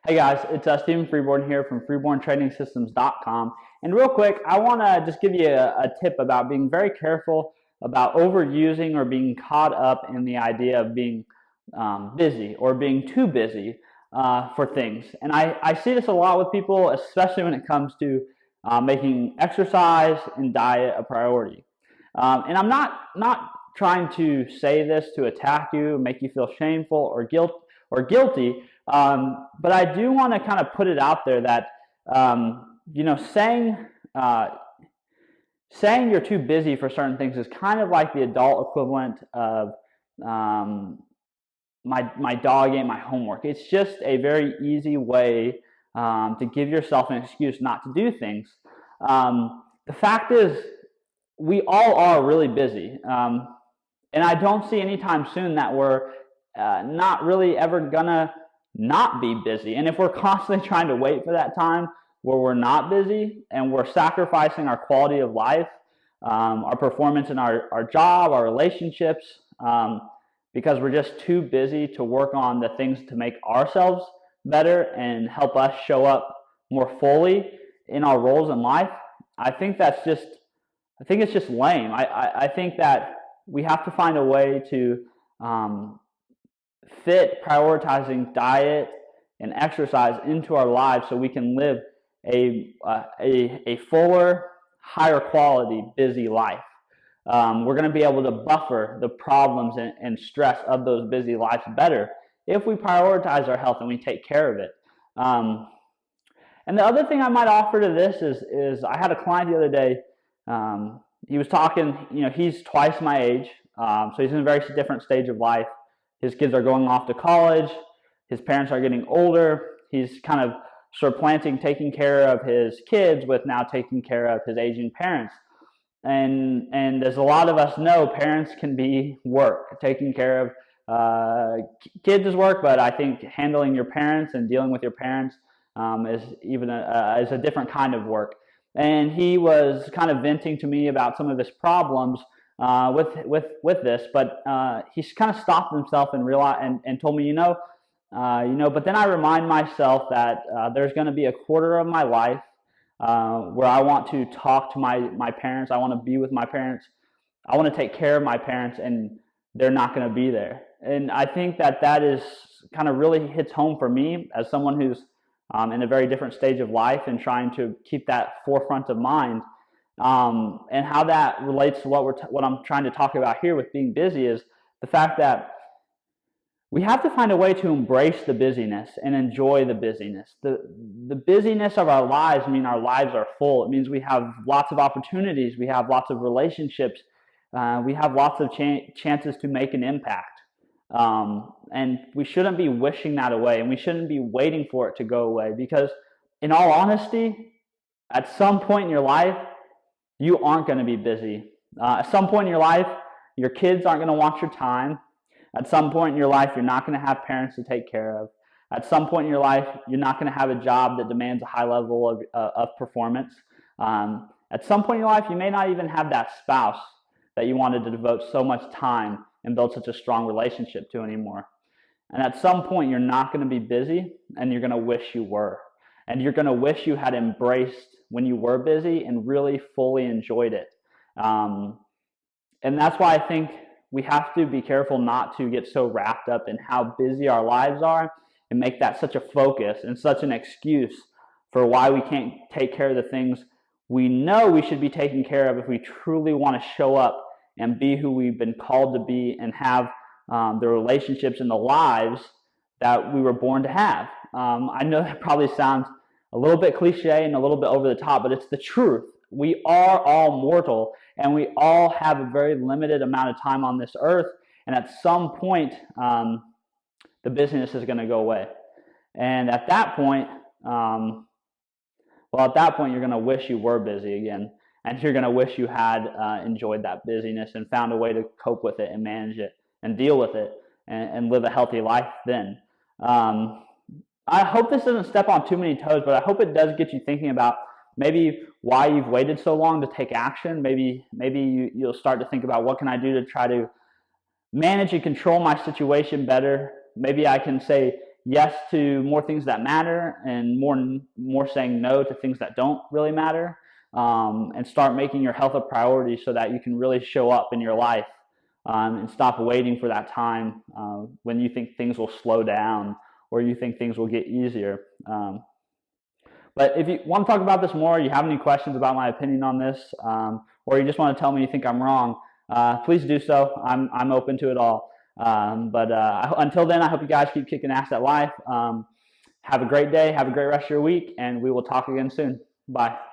Hey guys, it's Stephen Freeborn here from freeborntrainingsystems.com. And real quick, I want to just give you a tip about being very careful about overusing or being caught up in the idea of being busy or being too busy for things. And I see this a lot with people, especially when it comes to making exercise and diet a priority. And I'm not trying to say this to attack you, make you feel shameful or guilty. But I do want to kind of put it out there that uh, saying you're too busy for certain things is kind of like the adult equivalent of my dog ate my homework. It's just a very easy way to give yourself an excuse not to do things. The fact is, we all are really busy, and I don't see anytime soon that we're not really ever gonna not be busy. And if we're constantly trying to wait for that time where we're not busy and we're sacrificing our quality of life, our performance in our job, our relationships, because we're just too busy to work on the things to make ourselves better and help us show up more fully in our roles in life, I think it's just lame. I think that we have to find a way to fit prioritizing diet and exercise into our lives so we can live a fuller, higher quality, busy life. We're going to be able to buffer the problems and stress of those busy lives better if we prioritize our health and we take care of it. And the other thing I might offer to this is I had a client the other day. He was talking, he's twice my age, so he's in a very different stage of life. His kids are going off to college. His parents are getting older. He's kind of supplanting taking care of his kids with now taking care of his aging parents. And as a lot of us know, parents can be work. Taking care of kids is work, but I think handling your parents and dealing with your parents is a different kind of work. And he was kind of venting to me about some of his problems with this, but he kind of stopped himself and realized and told me, but then I remind myself that there's going to be a quarter of my life where I want to talk to my parents. I want to be with my parents. I want to take care of my parents, and they're not going to be there. And I think that is kind of really hits home for me as someone who's in a very different stage of life and trying to keep that forefront of mind. And how that relates to what I'm trying to talk about here with being busy is the fact that we have to find a way to embrace the busyness and enjoy the busyness. The busyness of our lives mean our lives are full. It means we have lots of opportunities. We have lots of relationships. We have lots of chances to make an impact. And we shouldn't be wishing that away, and we shouldn't be waiting for it to go away, because in all honesty, at some point in your life, you aren't going to be busy. At some point in your life, your kids aren't going to want your time. At some point in your life, you're not going to have parents to take care of. At some point in your life, you're not going to have a job that demands a high level of performance. At some point in your life, you may not even have that spouse that you wanted to devote so much time and build such a strong relationship to anymore. And at some point, you're not going to be busy, and you're going to wish you were. And you're going to wish you had embraced when you were busy and really fully enjoyed it. And that's why I think we have to be careful not to get so wrapped up in how busy our lives are and make that such a focus and such an excuse for why we can't take care of the things we know we should be taking care of if we truly want to show up and be who we've been called to be and have the relationships and the lives that we were born to have. I know that probably sounds a little bit cliche and a little bit over the top, but it's the truth. We are all mortal, and we all have a very limited amount of time on this earth, and at some point, the business is going to go away. And at that point, you're going to wish you were busy again, and you're going to wish you had enjoyed that busyness and found a way to cope with it and manage it and deal with it and live a healthy life then. I hope this doesn't step on too many toes, but I hope it does get you thinking about maybe why you've waited so long to take action. Maybe you'll start to think about, what can I do to try to manage and control my situation better? Maybe I can say yes to more things that matter and more saying no to things that don't really matter, and start making your health a priority so that you can really show up in your life, and stop waiting for that time when you think things will slow down or you think things will get easier. But if you want to talk about this more, you have any questions about my opinion on this, or you just want to tell me you think I'm wrong, please do so. I'm open to it all. But until then, I hope you guys keep kicking ass at life. Have a great day. Have a great rest of your week, and we will talk again soon. Bye.